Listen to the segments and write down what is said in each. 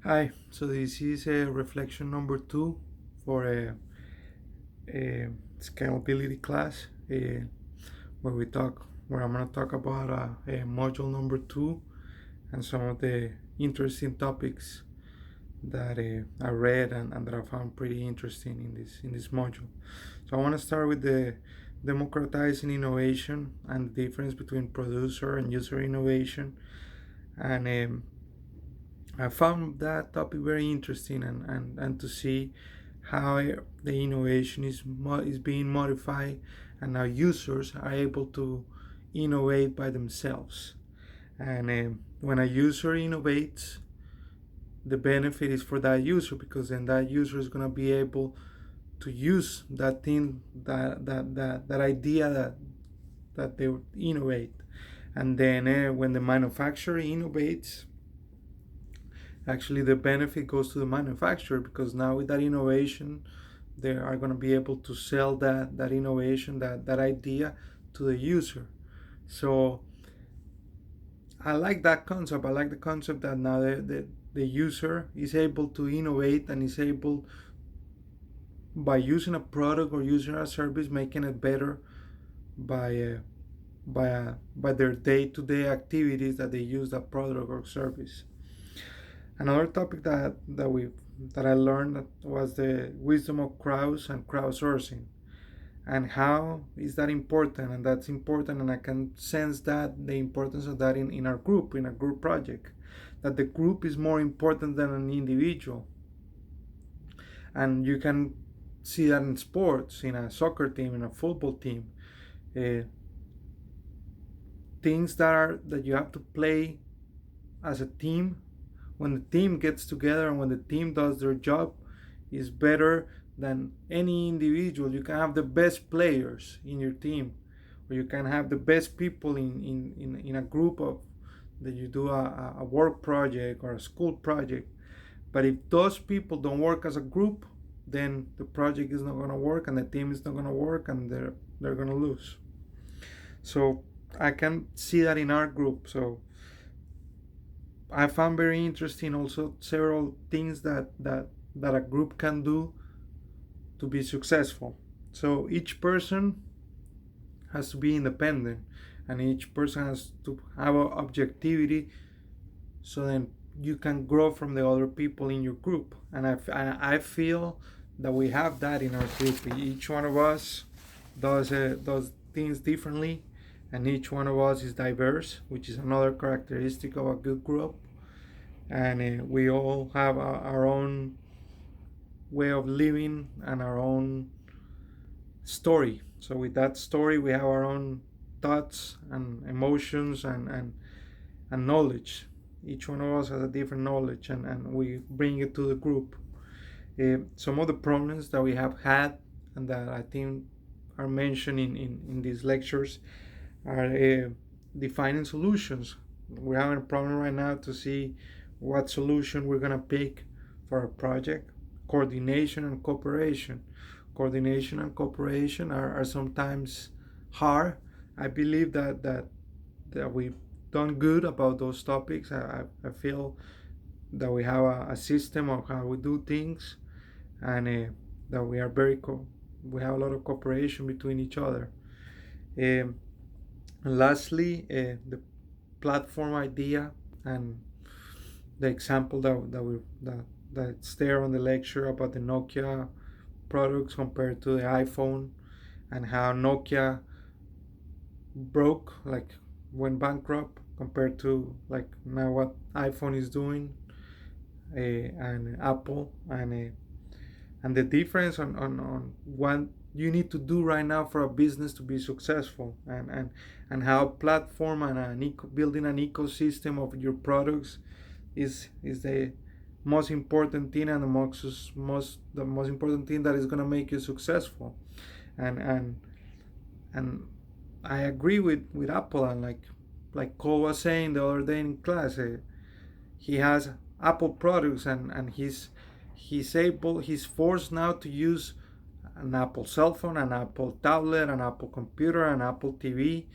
Hi, so this is reflection number two for a scalability class where where I'm going to talk about module number two and some of the interesting topics that I read and that I found pretty interesting in this module. So I want to start with the democratizing innovation and the difference between producer and user innovation, and I found that topic very interesting, and to see how the innovation is being modified and how users are able to innovate by themselves. And when a user innovates, the benefit is for that user, because then that user is going to be able to use that thing, that idea that they would innovate. And then when the manufacturer innovates, actually the benefit goes to the manufacturer, because now with that innovation they are going to be able to sell that innovation, that idea, to the user. So I like that concept. I like the concept that now the user is able to innovate and is able, by using a product or using a service, making it better by by their day-to-day activities that they use that product or service. Another topic that I learned was the wisdom of crowds and crowdsourcing, and how is that important. And that's important, and I can sense that the importance of that in in a group project, that the group is more important than an individual. And you can see that in sports, in a soccer team, in a football team. uh, Things that you have to play as a team, when the team gets together and when the team does their job, is better than any individual. You can have the best players in your team, or you can have the best people in a group of that you do a work project or a school project. But if those people don't work as a group, then the project is not going to work and the team is not going to work, and they're going to lose. So I can see that in our group. So I found very interesting also several things that a group can do to be successful. So each person has to be independent, and each person has to have a objectivity, so then you can grow from the other people in your group. And I feel that we have that in our group. Each one of us does things differently, and each one of us is diverse, which is another characteristic of a good group. And we all have our own way of living and our own story. So with that story, we have our own thoughts and emotions and knowledge. Each one of us has a different knowledge, and we bring it to the group. Some of the problems that we have had and that I think are mentioned in these lectures are defining solutions. We're having a problem right now to see what solution we're going to pick for a project. Coordination and cooperation. Coordination and cooperation are sometimes hard. I believe that we've done good about those topics. I feel that we have a system of how we do things, and that we are we have a lot of cooperation between each other. Um, and lastly, the platform idea and the example that's there on the lecture about the Nokia products compared to the iPhone, and how Nokia broke, like went bankrupt, compared to like now what iPhone is doing, and Apple, and the difference on what you need to do right now for a business to be successful, and how platform and building an ecosystem of your products is the most important thing, and the most important thing that is going to make you successful. And and and I agree with Apple. And like Cole was saying the other day in class, he has Apple products, and he's forced now to use an Apple cell phone, an Apple tablet, an Apple computer, an Apple TV,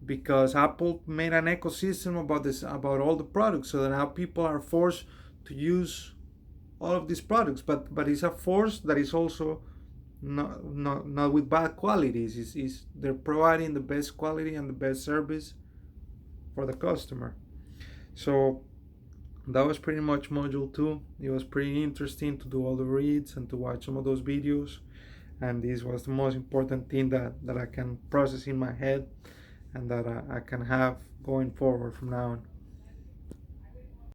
because Apple made an ecosystem about all the products. So that now people are forced to use all of these products, but it's a force that is also not with bad qualities. Is they're providing the best quality and the best service for the customer. So that was pretty much module 2. It was pretty interesting to do all the reads and to watch some of those videos, and this was the most important thing that I can process in my head and that I can have going forward from now on.